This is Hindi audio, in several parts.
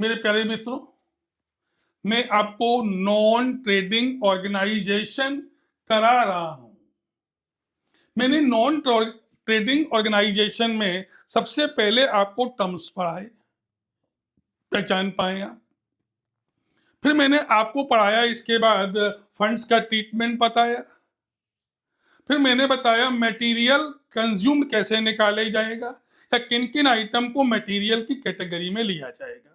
मेरे प्यारे मित्रों, मैं आपको नॉन ट्रेडिंग ऑर्गेनाइजेशन करा रहा हूं। मैंने नॉन ट्रेडिंग ऑर्गेनाइजेशन में सबसे पहले आपको टर्म्स पढ़ाए, पहचान पाए आप। फिर मैंने आपको पढ़ाया, इसके बाद फंड्स का ट्रीटमेंट बताया। फिर मैंने बताया मटेरियल कंज्यूम कैसे निकाले जाएगा या किन किन आइटम को मटेरियल की कैटेगरी में लिया जाएगा।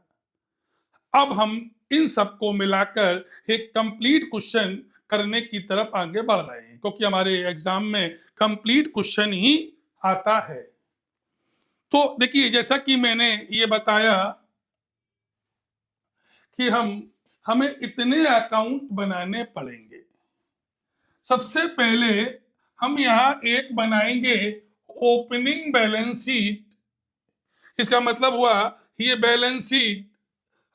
अब हम इन सबको मिलाकर एक कंप्लीट क्वेश्चन करने की तरफ आगे बढ़ रहे हैं, क्योंकि हमारे एग्जाम में कंप्लीट क्वेश्चन ही आता है। तो देखिए, जैसा कि मैंने ये बताया कि हमें इतने अकाउंट बनाने पड़ेंगे। सबसे पहले हम यहाँ एक बनाएंगे ओपनिंग बैलेंस शीट। इसका मतलब हुआ ये बैलेंस शीट,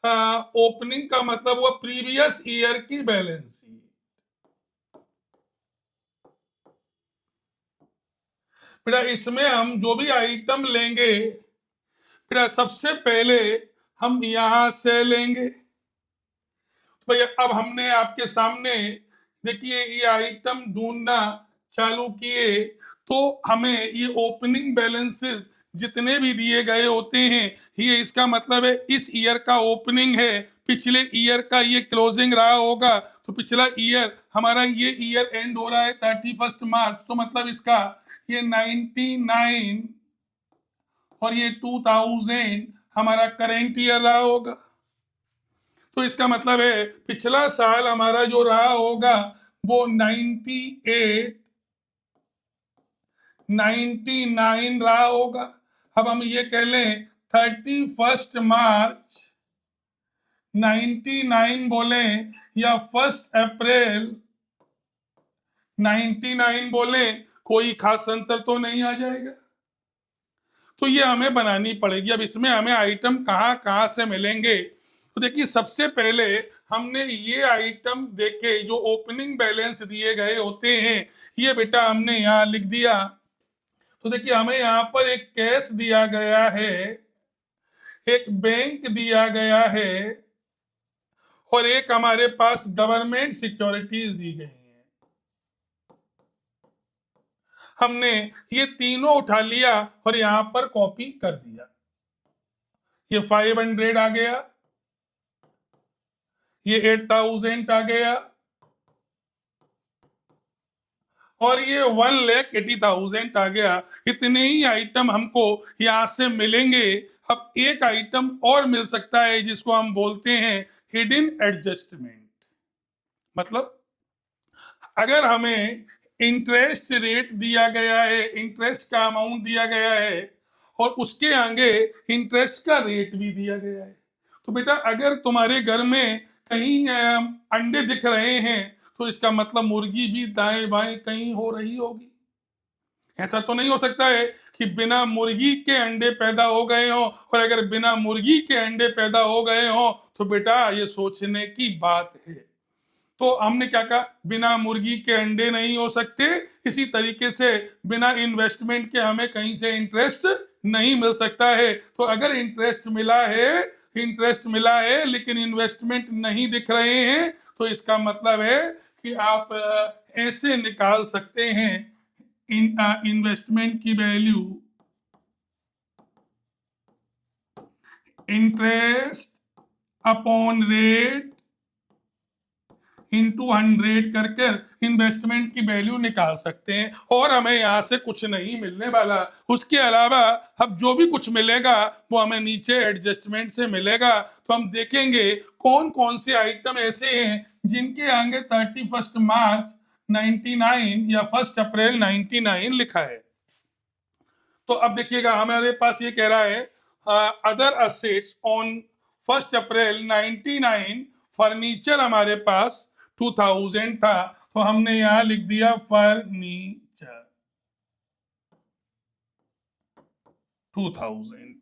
ओपनिंग का मतलब हुआ प्रीवियस ईयर की बैलेंस शीट। फिर इसमें हम जो भी आइटम लेंगे, फिर सबसे पहले हम यहां से लेंगे। तो भैया अब हमने आपके सामने देखिए ये आइटम ढूंढना चालू किए, तो हमें ये ओपनिंग बैलेंसेस जितने भी दिए गए होते हैं, ये इसका मतलब है इस ईयर का ओपनिंग है, पिछले ईयर का ये क्लोजिंग रहा होगा। तो पिछला ईयर हमारा ये ईयर एंड हो रहा है 31 मार्च, तो मतलब इसका ये 99 और ये 2000 हमारा करेंट ईयर रहा होगा। तो इसका मतलब है पिछला साल हमारा जो रहा होगा वो 99 रहा होगा। अब हम ये कह लें 31 मार्च 99 बोले या 1 अप्रैल 99 बोले, कोई खास अंतर तो नहीं आ जाएगा। तो ये हमें बनानी पड़ेगी। अब इसमें हमें आइटम कहाँ कहाँ से मिलेंगे, तो देखिए सबसे पहले हमने ये आइटम देखे जो ओपनिंग बैलेंस दिए गए होते हैं, ये बेटा हमने यहाँ लिख दिया। तो देखिए हमें यहाँ पर एक कैश दिया गया है, एक बैंक दिया गया है और एक हमारे पास गवर्नमेंट सिक्योरिटीज दी गई हैं। हमने ये तीनों उठा लिया और यहां पर कॉपी कर दिया। ये 500 आ गया, ये 8000 आ गया और ये 1,80,000 आ गया। इतने ही आइटम हमको यहां से मिलेंगे। अब एक आइटम और मिल सकता है जिसको हम बोलते हैं हिडन एडजस्टमेंट। मतलब अगर हमें इंटरेस्ट रेट दिया गया है, इंटरेस्ट का अमाउंट दिया गया है और उसके आगे इंटरेस्ट का रेट भी दिया गया है, तो बेटा अगर तुम्हारे घर में कहीं अंडे दिख रहे हैं, तो इसका मतलब मुर्गी भी दाएं बाएं कहीं हो रही होगी। ऐसा तो नहीं हो सकता है कि बिना मुर्गी के अंडे पैदा हो गए हो, और अगर बिना मुर्गी के अंडे पैदा हो गए हो तो बेटा ये सोचने की बात है। तो हमने क्या कहा, बिना मुर्गी के अंडे नहीं हो सकते। इसी तरीके से बिना इन्वेस्टमेंट के हमें कहीं से इंटरेस्ट नहीं मिल सकता है। तो अगर इंटरेस्ट मिला है लेकिन इन्वेस्टमेंट नहीं दिख रहे हैं, तो इसका मतलब है कि आप ऐसे निकाल सकते हैं इन्वेस्टमेंट की value, interest upon rate into 100 कर कर इन्वेस्टमेंट की वैल्यू निकाल सकते हैं। और हमें यहाँ से कुछ नहीं मिलने वाला। उसके अलावा अब जो भी कुछ मिलेगा वो हमें नीचे एडजस्टमेंट से मिलेगा। तो हम देखेंगे कौन कौन से आइटम ऐसे हैं जिनके आगे 31 मार्च 99 या 1 अप्रैल 99 लिखा है। तो अब देखिएगा हमारे पास ये कह रहा है other assets on 1 April 99 furniture हमारे पास 2000 था, तो हमने यहां लिख दिया फर्नीचर 2000।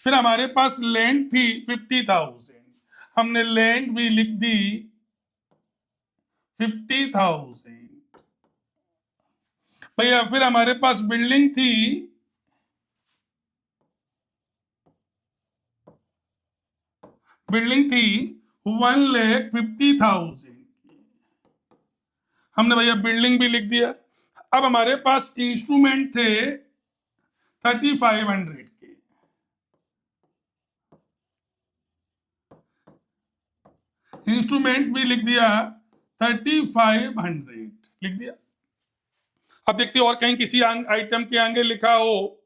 फिर हमारे पास लैंड थी 50,000, हमने लैंड भी लिख दी 50,000। भैया फिर हमारे पास बिल्डिंग थी, बिल्डिंग थी 1,50,000, हमने भैया बिल्डिंग भी लिख दिया। अब हमारे पास इंस्ट्रूमेंट थे 3,500 के, इंस्ट्रूमेंट भी लिख दिया 3,500 लिख दिया। अब देखते हैं और कहीं किसी आइटम के आगे लिखा हो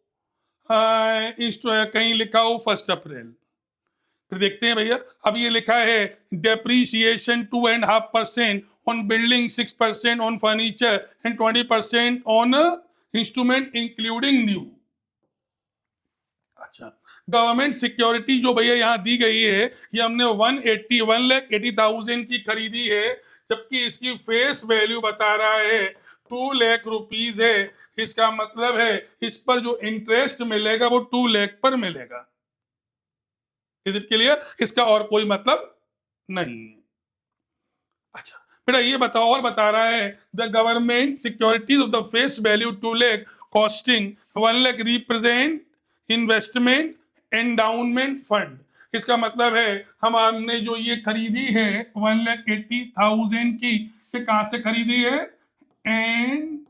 कहीं लिखा हो 1 अप्रैल, फिर देखते हैं भैया। अब ये लिखा है depreciation 2.5% on building, 6% on furniture and 20% on instrument including new. अच्छा, गवर्नमेंट सिक्योरिटी जो भैया यहाँ दी गई है ये हमने 1,80,000 की खरीदी है, जबकि इसकी फेस वैल्यू बता रहा है 2 लाख रुपीज है। इसका मतलब है इस पर जो इंटरेस्ट मिलेगा वो 2 लाख पर मिलेगा। Is it clear? इसका और कोई मतलब नहीं है। अच्छा बेटा ये बताओ, और बता रहा है the government securities of the face value 2 lakh costing 1 lakh represent investment endowment fund. इसका मतलब है हमने जो ये खरीदी है 1,80,000 की, ये कहां से खरीदी है? एंडाउनमेंट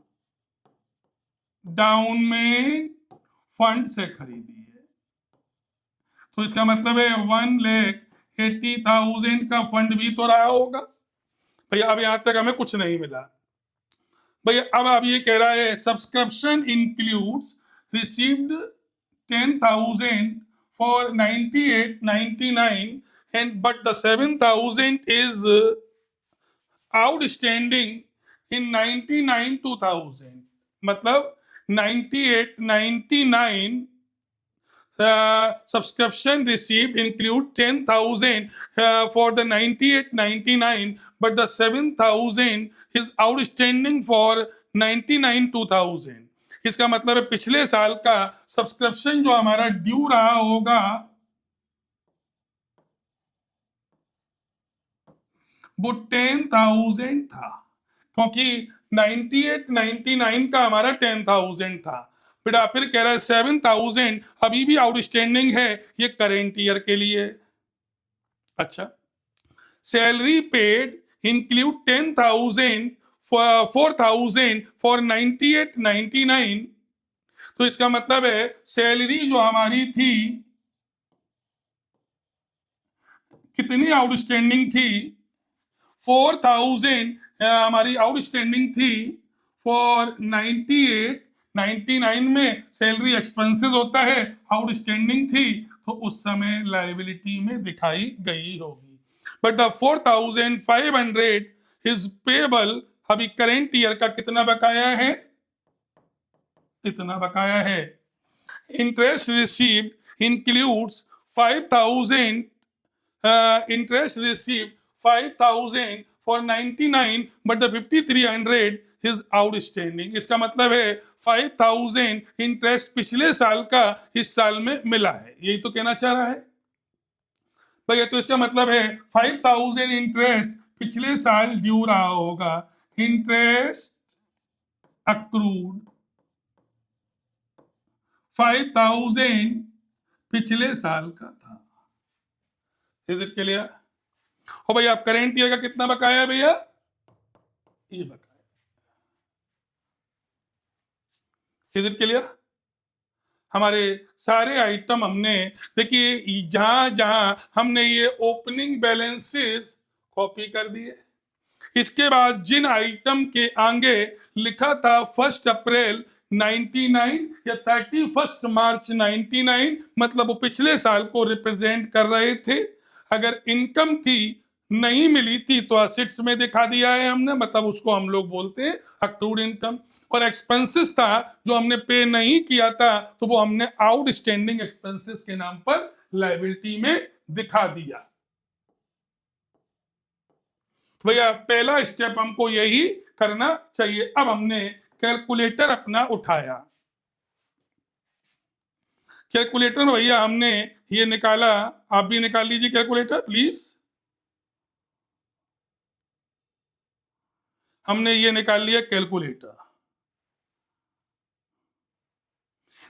फंड से खरीदी है। तो इसका मतलब है 1,80,000 का फंड भी तो रहा होगा भैया। अब यहां तक हमें कुछ नहीं मिला भैया। अब ये कह रहा है subscription includes received 10,000 for 98-99 and but the 7,000 is outstanding in 99-2000। मतलब 98-99 subscription received include 10,000 for the 98-99, but the 7,000 is outstanding for 99-2000। इसका मतलब है पिछले साल का सब्सक्रिप्शन जो हमारा ड्यू रहा होगा वो 10,000 था, क्योंकि 98-99 का हमारा 10,000 था। फिर कह रहा है 7,000 अभी भी आउटस्टैंडिंग है, ये करेंट ईयर के लिए। अच्छा, सैलरी पेड इंक्लूड 10,000 4,000 फॉर 98-99। तो इसका मतलब है सैलरी जो हमारी थी कितनी आउटस्टैंडिंग थी? 4,000 हमारी आउटस्टैंडिंग थी फॉर 98-99 में सैलरी एक्सपेंसेस होता है, आउटस्टैंडिंग थी तो उस समय लायबिलिटी में दिखाई गई होगी। But the 4,500 is payable. अभी करेंट ईयर का कितना बकाया है? इतना बकाया है। Interest received includes 5,000 interest received 5,000 for 99 but the 5,300 is outstanding। इसका मतलब है 5,000 इंटरेस्ट पिछले साल का इस साल में मिला है, यही तो कहना चाह रहा है भैया। तो इसका मतलब है 5,000 इंटरेस्ट पिछले साल ड्यू रहा होगा। इंटरेस्ट अक्रूड 5,000 पिछले साल का था। Is it clear? हो भैया आप करेंट ईयर का कितना बकाया है भैया? ये बकाया। Is it clear? हमारे सारे आइटम हमने देखिए जहां जहां हमने ये ओपनिंग बैलेंसेस कॉपी कर दिए। इसके बाद जिन आइटम के आगे लिखा था 1 अप्रैल 99 या 31 मार्च 99, मतलब वो पिछले साल को रिप्रेजेंट कर रहे थे। अगर इनकम थी नहीं मिली थी तो असेट्स में दिखा दिया है हमने, मतलब उसको हम लोग बोलते हैं अक्रूड इनकम। और एक्सपेंसेस था जो हमने पे नहीं किया था तो वो हमने आउटस्टैंडिंग एक्सपेंसेस के नाम पर लायबिलिटी में दिखा दिया। तो भैया पहला स्टेप हमको यही करना चाहिए। अब हमने कैलकुलेटर अपना उठाया। कैलकुलेटर में भैया हमने ये निकाला, आप भी निकाल लीजिए कैलकुलेटर प्लीज। हमने ये निकाल लिया कैलकुलेटर।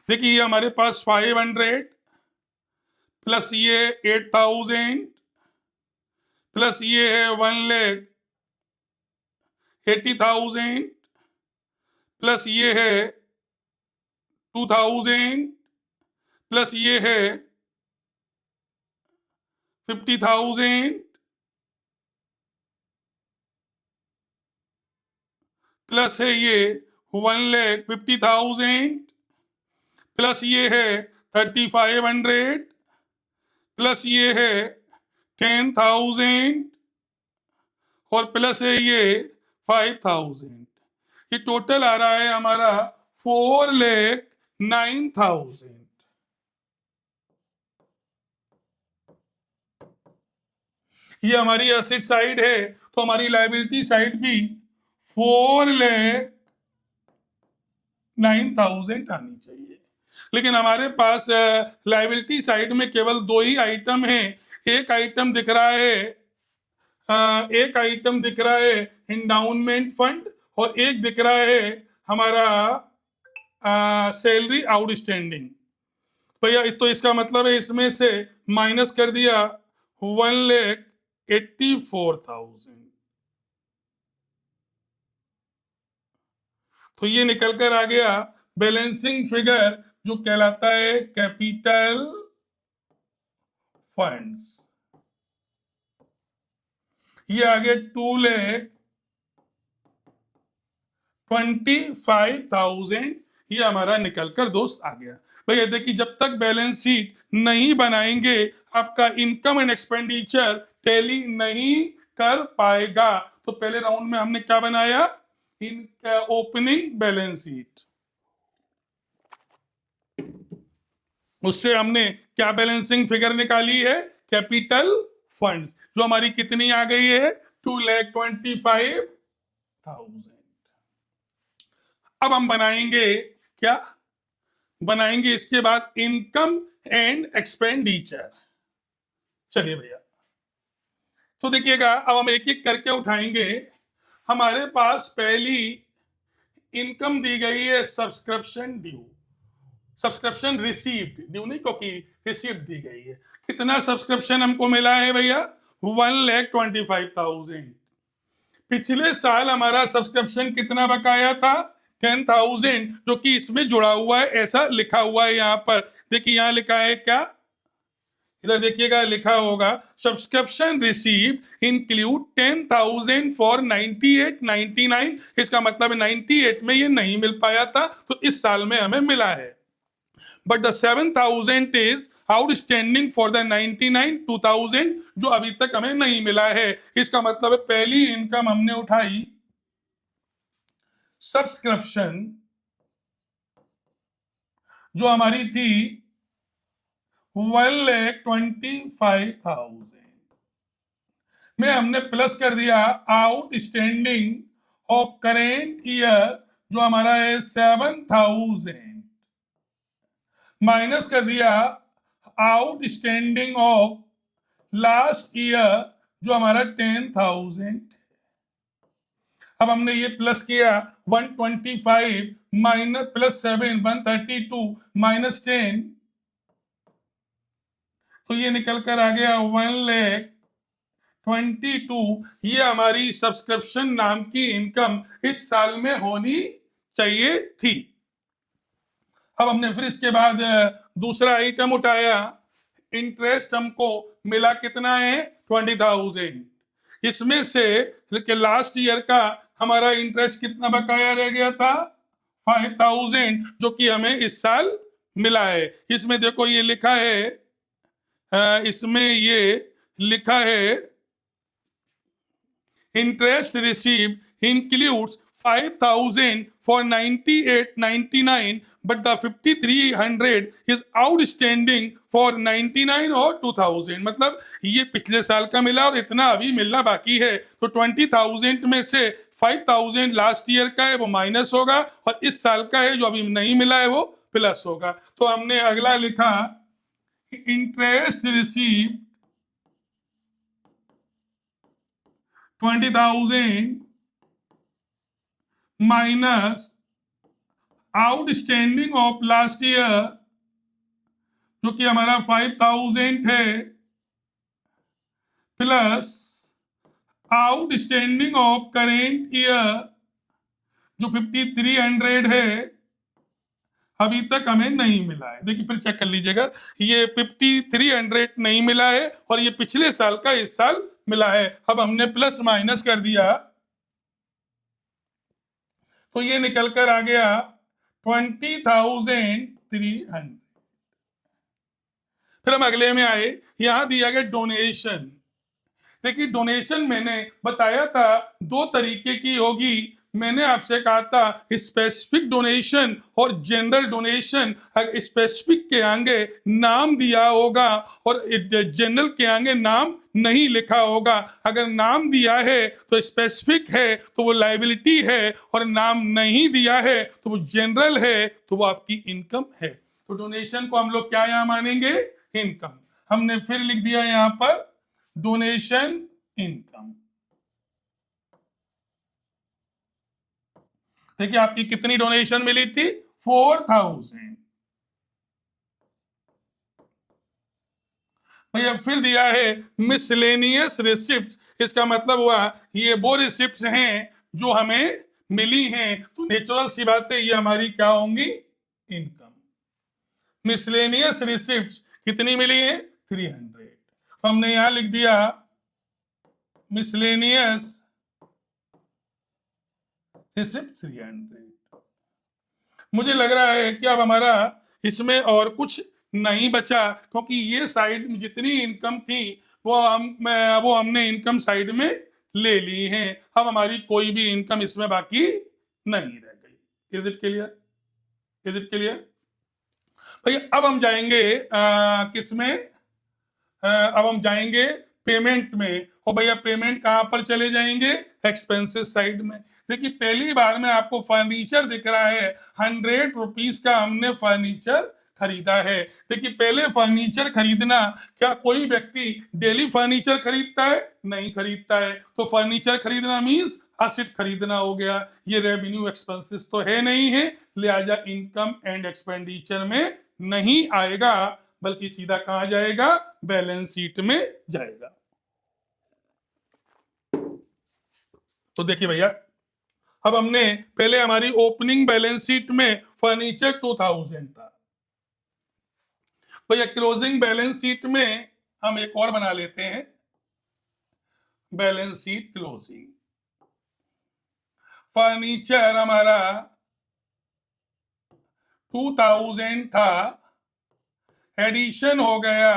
देखिए ये हमारे पास 500 प्लस ये 8,000 प्लस ये है 1,80,000 प्लस ये है 2,000 प्लस ये है 50,000 प्लस है ये 1,50,000 प्लस ये है 3,500 प्लस ये है 10,000 और प्लस है ये 5,000। ये टोटल आ रहा है हमारा 4,09,000। ये हमारी एसेट साइड है, तो हमारी लायबिलिटी साइड भी 4,09,000 आनी चाहिए। लेकिन हमारे पास लायबिलिटी साइड में केवल दो ही आइटम हैं। एक आइटम दिख रहा है इंडाउनमेंट फंड और एक दिख रहा है हमारा सैलरी आउटस्टैंडिंग। भैया तो इसका मतलब है इसमें से माइनस कर दिया 1,84,000, तो ये निकल कर आ गया बैलेंसिंग फिगर जो कहलाता है कैपिटल फंड्स। ये आ गया 2,25,000। ये हमारा निकलकर दोस्त आ गया। भैया देखिए, जब तक बैलेंस शीट नहीं बनाएंगे आपका इनकम एंड एक्सपेंडिचर टैली नहीं कर पाएगा। तो पहले राउंड में हमने क्या बनाया, ओपनिंग बैलेंस शीट। उससे हमने क्या बैलेंसिंग फिगर निकाली है, कैपिटल फंड्स, जो हमारी कितनी आ गई है 2,25,000। अब हम बनाएंगे क्या, बनाएंगे इसके बाद इनकम एंड एक्सपेंडिचर। चलिए भैया, तो देखिएगा अब हम एक एक करके उठाएंगे। हमारे पास पहली इनकम दी गई है subscription due, subscription received, due नहीं क्योंकि रिसीव्ड दी गई है। कितना सब्सक्रिप्शन हमको मिला है भैया, 1,25,000। पिछले साल हमारा सब्सक्रिप्शन कितना बकाया था, 10,000, जो कि इसमें जुड़ा हुआ है, ऐसा लिखा हुआ है यहाँ पर। देखिए यहाँ लिखा है क्या, इधर देखिएगा लिखा होगा सब्सक्रिप्शन रिसीव इंक्लूड 10,000 फॉर 98-99। इसका मतलब 98 में ये नहीं मिल पाया था, तो इस साल में हमें मिला है। But the 7,000 is outstanding for the 99-2000, जो अभी तक हमें नहीं मिला है। इसका मतलब है पहली इनकम हमने उठाई सब्सक्रिप्शन, जो हमारी थी 1,25,000 में, हमने प्लस कर दिया आउटस्टैंडिंग ऑफ करेंट ईयर जो हमारा है 7,000, माइनस कर दिया आउटस्टैंडिंग ऑफ लास्ट ईयर जो हमारा 10,000। अब हमने ये प्लस किया 125 माइनस प्लस 7 132 माइनस 10, तो ये निकल कर आ गया 1,22,000। ये हमारी सब्सक्रिप्शन नाम की इनकम इस साल में होनी चाहिए थी। अब हमने फिर इसके बाद दूसरा आइटम उठाया, इंटरेस्ट हमको मिला कितना है 20,000। इसमें से लास्ट ईयर का हमारा इंटरेस्ट कितना बकाया रह गया था 5,000, जो कि हमें इस साल मिला है। इसमें देखो ये लिखा है, इसमें ये लिखा है interest received includes 5,000 for 98-99 but the 5,300 is outstanding for 99 और 2,000। मतलब ये पिछले साल का मिला और इतना अभी मिलना बाकी है। तो 20,000 में से 5,000 लास्ट ईयर का है वो माइनस होगा और इस साल का है जो अभी नहीं मिला है वो प्लस होगा। तो हमने अगला लिखा interest receive 20,000 minus outstanding of last year जो कि हमारा 5,000 है, plus outstanding of current year जो 5300 है अभी तक हमें नहीं मिला है। देखिए फिर चेक कर लीजिएगा, ये 5300 नहीं मिला है और ये पिछले साल का इस साल मिला है। अब हमने प्लस माइनस कर दिया तो ये निकल कर आ गया 20,300। फिर हम अगले में आए, यहां दिया गया डोनेशन। देखिए डोनेशन मैंने बताया था दो तरीके की होगी। मैंने आपसे कहा था स्पेसिफिक डोनेशन और जनरल डोनेशन। अगर स्पेसिफिक के आगे नाम दिया होगा और जनरल के आगे नाम नहीं लिखा होगा, अगर नाम दिया है तो स्पेसिफिक है तो वो लाइबिलिटी है, और नाम नहीं दिया है तो वो जनरल है, तो वो आपकी इनकम है। तो डोनेशन को हम लोग क्या यहां मानेंगे? इनकम। हमने फिर लिख दिया यहां पर डोनेशन इनकम। देखिए आपकी कितनी डोनेशन मिली थी? 4,000। भैया फिर दिया है मिसलेनियस रिसिप्ट। इसका मतलब हुआ ये वो रिसिप्ट हैं जो हमें मिली हैं, तो नेचुरल सी बात है ये हमारी क्या होंगी? इनकम। मिसलेनियस रिसिप्ट कितनी मिली है? 300। हमने यहां लिख दिया मिसलेनियस रिसिप्ट 300। मुझे लग रहा है कि अब हमारा इसमें और कुछ नहीं बचा, क्योंकि ये साइड में जितनी इनकम थी वो हमने इनकम साइड में ले ली है। अब हमारी कोई भी इनकम इसमें बाकी नहीं रह गई। Is it clear? Is it clear? भैया अब हम जाएंगे किसमें? अब हम जाएंगे पेमेंट में। और भैया पेमेंट कहां पर चले जाएंगे? एक्सपेंसेस साइड में। देखिए पहली बार में आपको फर्नीचर दिख रहा है, 100 रुपीज का हमने फर्नीचर खरीदा है। देखिए पहले फर्नीचर खरीदना, क्या कोई व्यक्ति डेली फर्नीचर खरीदता है? नहीं खरीदता है। तो फर्नीचर खरीदना मीन्स असेट खरीदना हो गया। ये रेवेन्यू एक्सपेंसेस तो है नहीं है, लिहाजा इनकम एंड एक्सपेंडिचर में नहीं आएगा, बल्कि सीधा कहा जाएगा? बैलेंस शीट में जाएगा। तो देखिए भैया अब हमने पहले हमारी ओपनिंग बैलेंस शीट में फर्नीचर 2000 था। भैया क्लोजिंग बैलेंस शीट में हम एक और बना लेते हैं, बैलेंस शीट क्लोजिंग। फर्नीचर हमारा 2000 था, एडिशन हो गया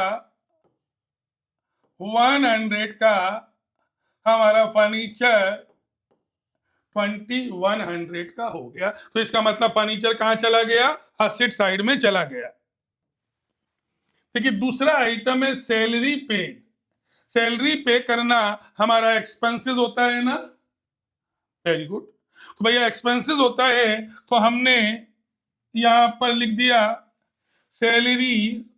100 का, हमारा फर्नीचर 2100 का हो गया। तो इसका मतलब फर्नीचर कहां चला गया? असेट साइड में चला गया। देखिए दूसरा आइटम है सैलरी पेड। सैलरी पे करना हमारा एक्सपेंसेस होता है ना? Very good. तो भैया एक्सपेंसेस होता है तो हमने यहां पर लिख दिया सैलरीज,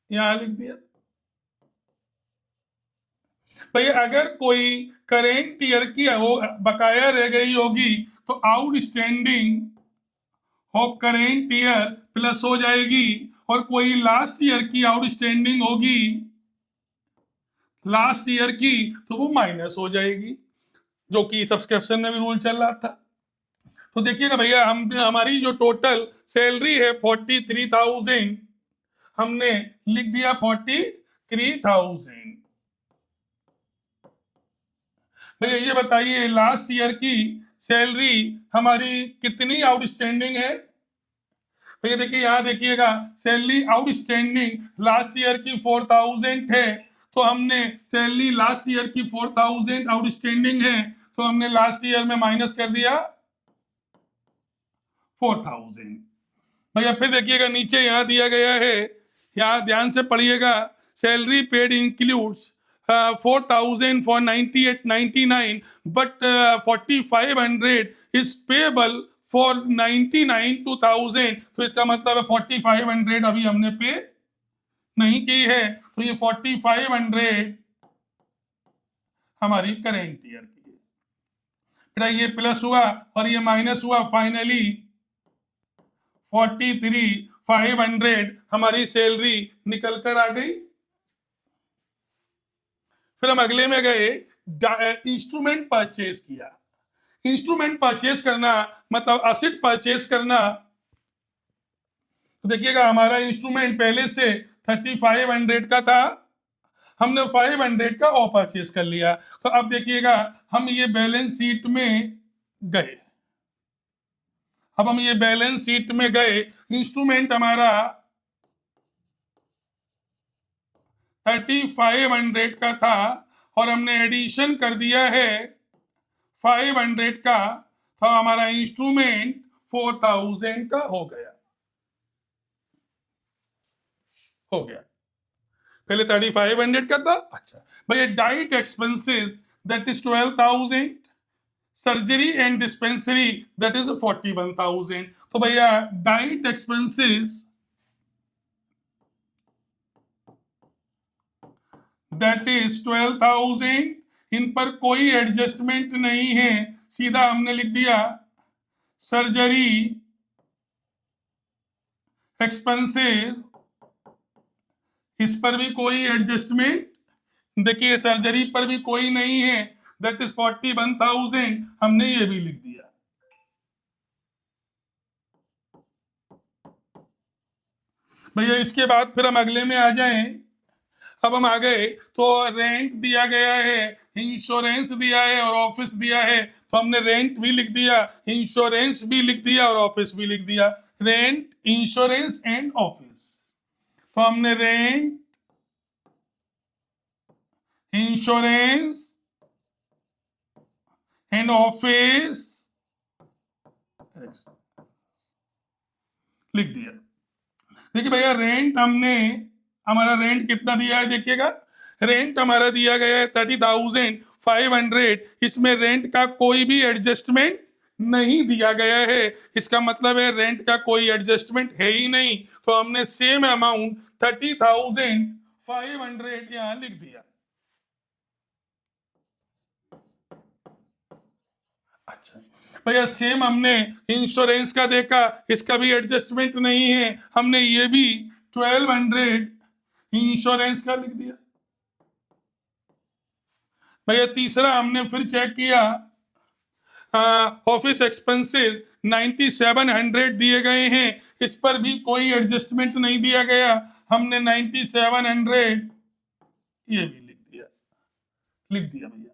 यहां लिख दिया। भैया अगर कोई करेंट ईयर की हो बकाया रह गई होगी तो outstanding of current year plus हो जाएगी, और कोई लास्ट ईयर की आउटस्टैंडिंग होगी लास्ट ईयर की तो वो माइनस हो जाएगी, जो कि सब्सक्रिप्शन में भी रूल चल रहा था। तो देखिएगा भैया हम हमारी जो टोटल सैलरी है 43,000, हमने लिख दिया 43,000। भैया ये बताइए लास्ट ईयर की सैलरी हमारी कितनी आउटस्टैंडिंग है? भैया देखिए यहां देखिएगा सैलरी आउटस्टैंडिंग लास्ट ईयर की 4,000 है, तो हमने सैलरी लास्ट ईयर की 4,000 आउटस्टैंडिंग है, तो हमने लास्ट ईयर में माइनस कर दिया 4,000। भैया फिर देखिएगा नीचे यहां दिया गया है, यहां ध्यान से पढ़िएगा, salary paid includes 4,000 for 9899, but 4,500 is payable for 99 to 1000। तो इसका मतलब है 4,500 अभी हमने पे नहीं की है, तो ये 4,500 हमारी करेंट ईयर की है। फिर ये प्लस हुआ और ये माइनस हुआ, फाइनली 43,500 हमारी सैलरी निकल कर आ गई। फिर हम अगले में गए, इंस्ट्रूमेंट परचेज किया। इंस्ट्रूमेंट परचेज करना मतलब असेट परचेज करना। तो देखिएगा हमारा इंस्ट्रूमेंट पहले से 3500 का था, हमने 500 का और परचेज कर लिया। तो अब देखिएगा हम ये बैलेंस शीट में गए, अब हम ये बैलेंस शीट में गए, इंस्ट्रूमेंट हमारा 3500 का था और हमने एडिशन कर दिया है 500 का, तो हमारा इंस्ट्रूमेंट 4000 का हो गया। पहले 3500 का था। अच्छा भैया, diet expenses that is 12,000, surgery and dispensary that is 41,000। तो भैया डाइट एक्सपेंसेस दैट इज 12,000, इन पर कोई एडजस्टमेंट नहीं है, सीधा हमने लिख दिया सर्जरी एक्सपेंसेस, इस पर भी कोई एडजस्टमेंट, देखिए सर्जरी पर भी कोई नहीं है, दैट इज 41,000, हमने ये भी लिख दिया। भैया इसके बाद फिर हम अगले में आ जाएं। अब हम आ गए तो रेंट दिया गया है, इंश्योरेंस दिया है और ऑफिस दिया है, तो हमने रेंट भी लिख दिया, इंश्योरेंस भी लिख दिया और ऑफिस भी लिख दिया। Rent, insurance and office. तो हमने रेंट, इंश्योरेंस एंड ऑफिस लिख दिया। देखिए भैया रेंट हमने, हमारा रेंट कितना दिया है देखिएगा, रेंट हमारा दिया गया है 30,500, इसमें रेंट का कोई भी एडजस्टमेंट नहीं दिया गया है, इसका मतलब है रेंट का कोई एडजस्टमेंट है ही नहीं, तो हमने सेम अमाउंट 30,500 यहां लिख दिया। अच्छा भैया सेम हमने इंश्योरेंस का देखा, इसका भी एडजस्टमेंट नहीं है, हमने ये भी 1200 इंश्योरेंस का लिख दिया। भैया तीसरा हमने फिर चेक किया, ऑफिस एक्सपेंसेस 9700 दिए गए हैं, इस पर भी कोई एडजस्टमेंट नहीं दिया गया, हमने 9700 ये भी लिख दिया, लिख दिया भैया।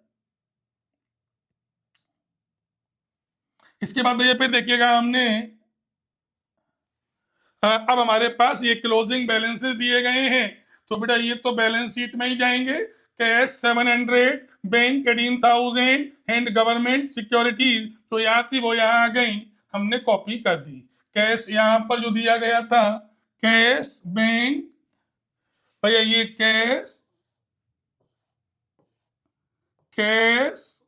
इसके बाद भैया फिर देखिएगा हमने, अब हमारे पास ये क्लोजिंग बैलेंसेस दिए गए हैं, तो बेटा ये तो बैलेंस शीट में ही जाएंगे, cash 700, bank 18,000 and government securities, तो यहाँ थी वो यहाँ आ गई, हमने कॉपी कर दी। कैश यहाँ पर जो दिया गया था, कैश बैंक, भैया ये cash, cash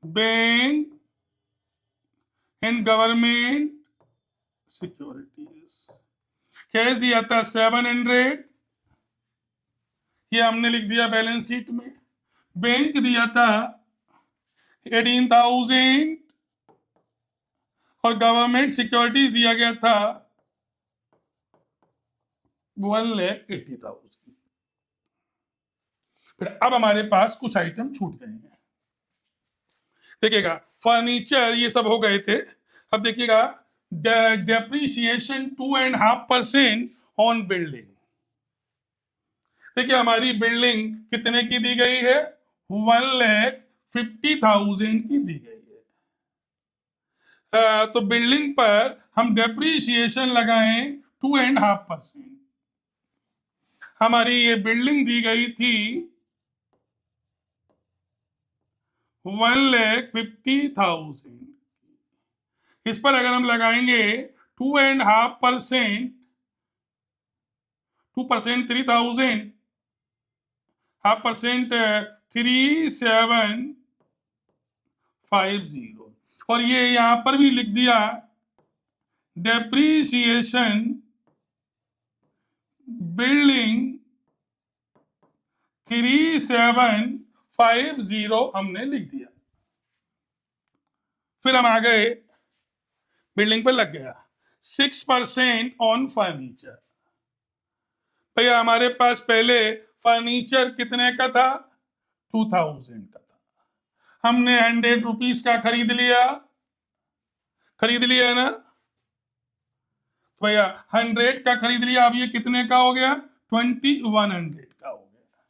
bank and government securities, cash दिया था 700, ये हमने लिख दिया बैलेंस शीट में। बैंक दिया था 18,000 और गवर्नमेंट सिक्योरिटीज दिया गया था 1,80,000। फिर अब हमारे पास कुछ आइटम छूट गए हैं, देखिएगा फर्नीचर ये सब हो गए थे। अब देखिएगा डेप्रीसिएशन 2.5% ऑन बिल्डिंग। देखिए हमारी बिल्डिंग कितने की दी गई है, 1,50,000 की दी गई है। तो बिल्डिंग पर हम डेप्रीसिएशन लगाएं 2.5%। हमारी ये बिल्डिंग दी गई थी 1,50,000, इस पर अगर हम लगाएंगे 2.5%, 2% 3,000, 0.5% 3,750, और ये यहां पर भी लिख दिया डेप्रीसिएशन बिल्डिंग 3,750 हमने लिख दिया। फिर हम आ गए, बिल्डिंग पर लग गया 6% ऑन फर्नीचर। भैया हमारे पास पहले फर्नीचर कितने का था, 2000 का था, हमने 100 रुपीज का खरीद लिया ना, तो भैया 100 का खरीद लिया, अब ये कितने का हो गया? 2100 का हो गया।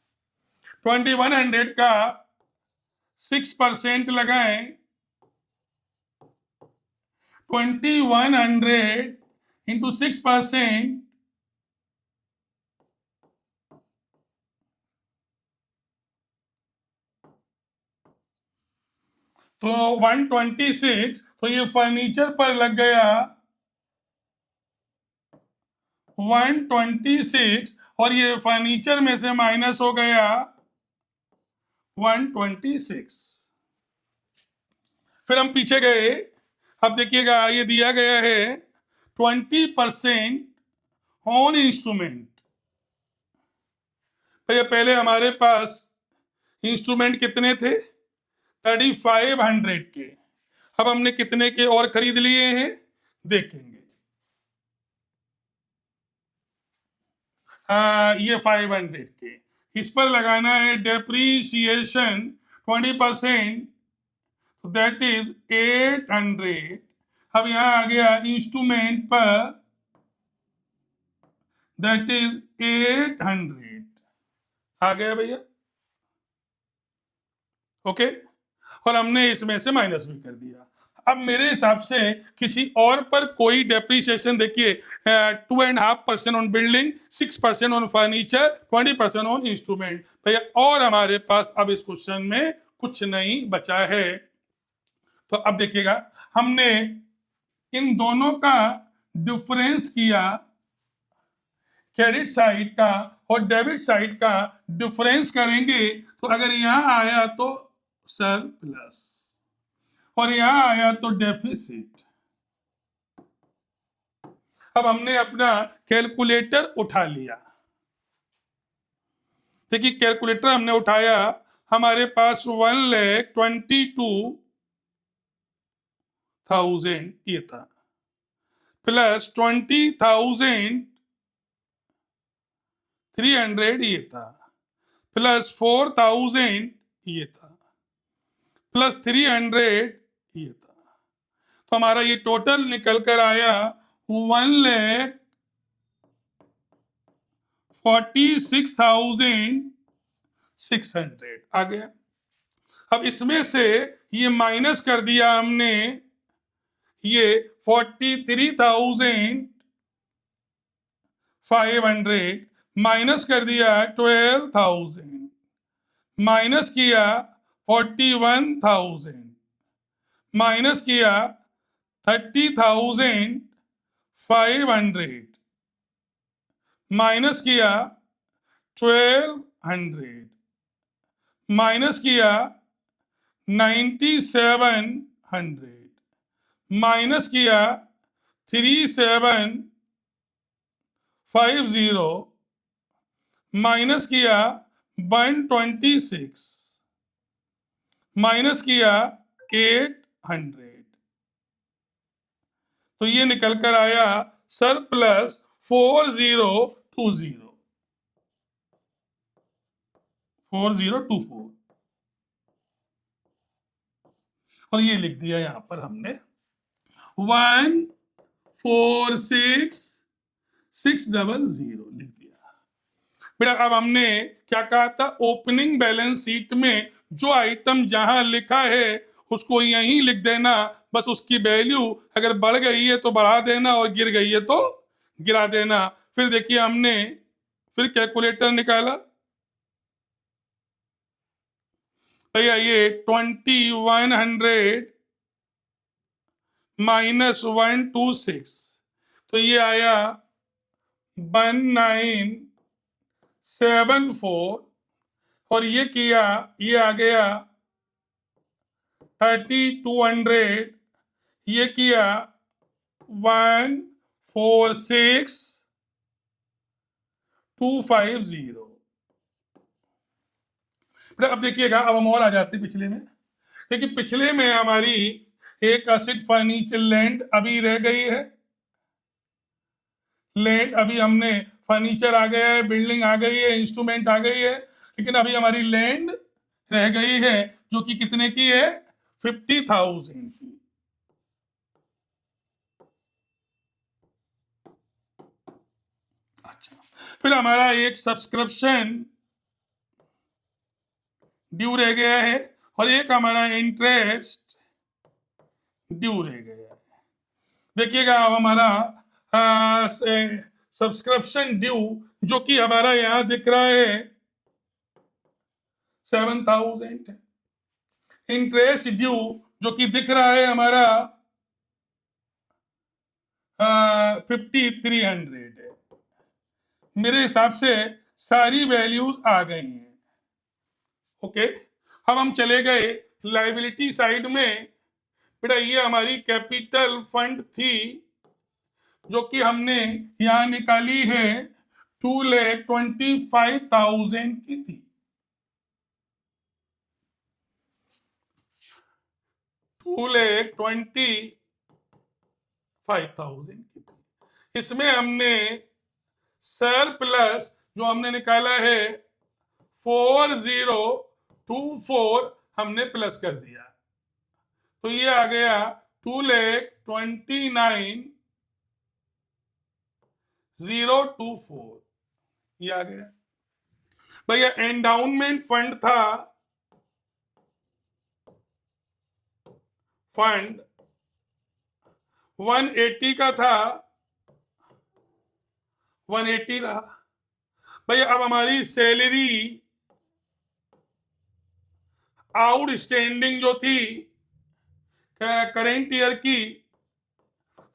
2100 का 6% लगाएं, 2100 इंटू 6%, तो 126, तो ये फर्नीचर पर लग गया 126, और ये फर्नीचर में से माइनस हो गया 126। फिर हम पीछे गए, अब देखिएगा ये दिया गया है 20% ऑन इंस्ट्रूमेंट। भैया पहले हमारे पास इंस्ट्रूमेंट कितने थे? 3500 के। अब हमने कितने के और खरीद लिए हैं देखेंगे। ये 500 के, इस पर लगाना है डेप्रीसिएशन 20%, दैट इज 800। अब यहां आ गया इंस्ट्रूमेंट पर, दैट इज 800 आ गया भैया, ओके। और हमने इसमें से माइनस भी कर दिया। अब मेरे हिसाब से किसी और पर कोई डेप्रीसिएशन देखिए, 2.5% on building, 6% on furniture, 20% on instrument भैया, और हमारे पास अब इस क्वेश्चन में कुछ नहीं बचा है। तो अब देखिएगा, हमने इन दोनों का डिफरेंस किया, क्रेडिट साइड का और डेबिट साइड का डिफरेंस करेंगे, तो अगर यहां आया तो सरप्लस और यहां आया तो डेफिसिट। अब हमने अपना कैलकुलेटर उठा लिया, देखिए कैलकुलेटर हमने उठाया, हमारे पास 1,22,000 ये था, प्लस 20,300 ये था, प्लस 4,000 ये था, प्लस 300 ये था। तो हमारा ये टोटल निकल कर आया 1,46,600 आ गया। अब इसमें से ये माइनस कर दिया हमने, ये 43,500 माइनस कर दिया 12,000, माइनस किया 41,000, माइनस किया 30,500, माइनस किया 1,200, माइनस किया 9,700, माइनस किया 3,750, माइनस किया 126, माइनस किया 800। तो ये निकल कर आया सरप्लस 4024। और ये लिख दिया यहां पर हमने 146,600 लिख दिया बेटा। अब हमने क्या कहा था, ओपनिंग बैलेंस शीट में जो आइटम जहां लिखा है उसको यहीं लिख देना, बस उसकी वैल्यू अगर बढ़ गई है तो बढ़ा देना और गिर गई है तो गिरा देना। फिर देखिए हमने फिर कैलकुलेटर निकाला भैया, ये 2100 माइनस 126, तो ये आया 1974, और ये किया, ये आ गया 3200, ये किया 146,250। अब देखिएगा, अब हम और आ जाते हैं पिछले में। देखिए पिछले में हमारी एक असेट फर्नीचर लैंड अभी रह गई है, लैंड अभी हमने, फर्नीचर आ गया है, बिल्डिंग आ गई है, इंस्ट्रूमेंट आ गई है, लेकिन अभी हमारी लैंड रह गई है, जो कि कितने की है? 50,000 की। अच्छा, फिर हमारा एक सब्सक्रिप्शन ड्यू रह गया है और एक हमारा इंटरेस्ट ड्यू रह गया है। देखिएगा अब हमारा सब्सक्रिप्शन ड्यू जो कि हमारा यहां दिख रहा है 7,000, इंटरेस्ट ड्यू जो कि दिख रहा है हमारा 5,300 है। मेरे हिसाब से सारी वैल्यूज आ गई हैं। ओके, अब हम चले गए लाइबिलिटी साइड में। बेटा ये हमारी कैपिटल फंड थी जो कि हमने यहां निकाली है 2,25,000 की थी। 2,25,000 की थी। इसमें हमने सरप्लस जो हमने निकाला है 4,024 हमने प्लस कर दिया, तो ये आ गया 2,29,024, ये आ गया। भैया एंडाउनमेंट फंड 180 का था, 180 रहा। भैया अब हमारी सैलरी आउटस्टैंडिंग जो थी करेंट ईयर की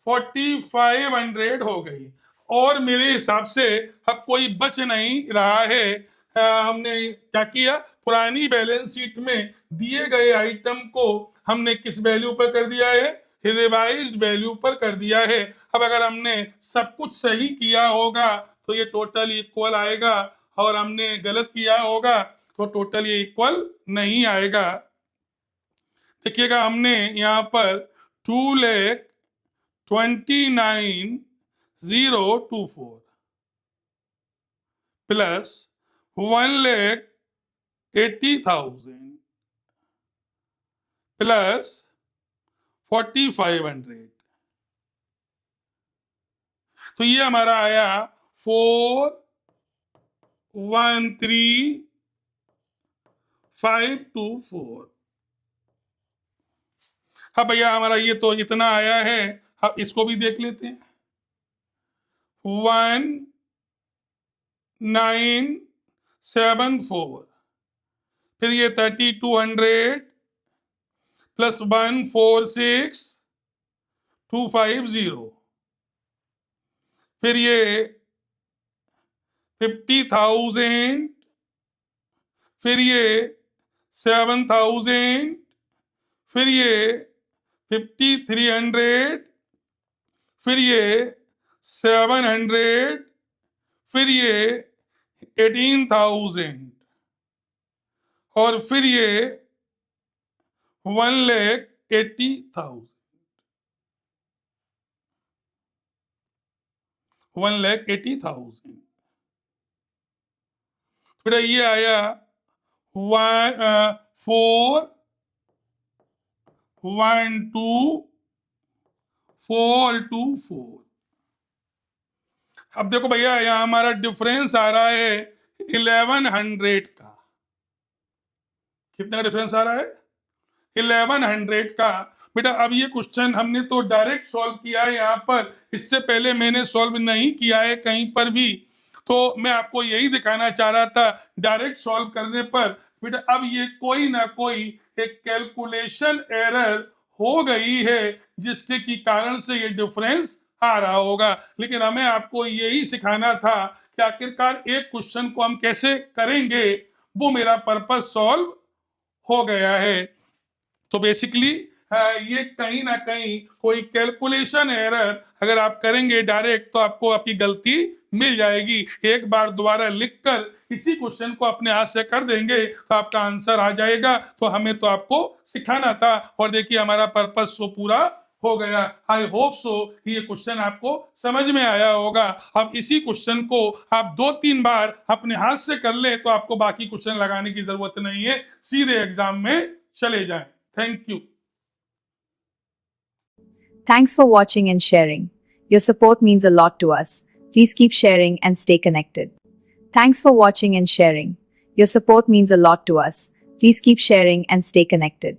4,500 हो गई, और मेरे हिसाब से अब कोई बच नहीं रहा है। हमने क्या किया, पुरानी बैलेंस शीट में दिए गए आइटम को हमने किस वैल्यू पर कर दिया है? रिवाइज्ड वैल्यू पर कर दिया है। अब अगर हमने सब कुछ सही किया होगा तो ये टोटल इक्वल आएगा, और हमने गलत किया होगा तो टोटल ये इक्वल नहीं आएगा। देखिएगा हमने यहाँ पर 2,29,024 प्लस 1,80,000 प्लस 4,500, तो ये हमारा आया 4,13,524। हाँ भैया हमारा ये तो इतना आया है, अब इसको भी देख लेते हैं। 1,974, फिर ये 3,200 प्लस 1,46,250, फिर ये 50,000, फिर ये 7,000, फिर ये 5,300, फिर ये 700, फिर ये 18,000, और फिर ये 1,80,000, 1,80,000। फिर ये आया 4,12,424। अब देखो भैया यहाँ हमारा डिफरेंस आ रहा है 1,100 का। कितना डिफरेंस आ रहा है? 1,100 का। बेटा अब ये क्वेश्चन हमने तो डायरेक्ट सॉल्व किया है यहाँ पर, इससे पहले मैंने सॉल्व नहीं किया है कहीं पर भी, तो मैं आपको यही दिखाना चाह रहा था। डायरेक्ट सॉल्व करने पर बेटा अब ये कोई ना कोई एक कैलकुलेशन एरर हो गई है जिसके की कारण से ये डिफरेंस आ रहा होगा, लेकिन हमें आपको यही सिखाना था कि आखिरकार एक क्वेश्चन को हम कैसे करेंगे। वो मेरा पर्पस सॉल्व हो गया है। तो बेसिकली ये कहीं ना कहीं कोई कैलकुलेशन एरर अगर आप करेंगे डायरेक्ट तो आपको आपकी गलती मिल जाएगी। एक बार दोबारा लिखकर इसी क्वेश्चन को अपने हाथ से कर देंगे तो आपका आंसर आ जाएगा। तो हमें तो आपको सिखाना था, और देखिए हमारा पर्पस तो पूरा हो गया। आई होप सो ये क्वेश्चन आपको समझ में आया होगा। अब इसी क्वेश्चन को आप 2-3 बार अपने हाथ से कर ले तो आपको बाकी क्वेश्चन लगाने की जरूरत नहीं है, सीधे एग्जाम में चले जाएं। Thank you. Thanks for watching and sharing. Your support means a lot to us. Please keep sharing and stay connected. Thanks for watching and sharing. Your support means a lot to us. Please keep sharing and stay connected.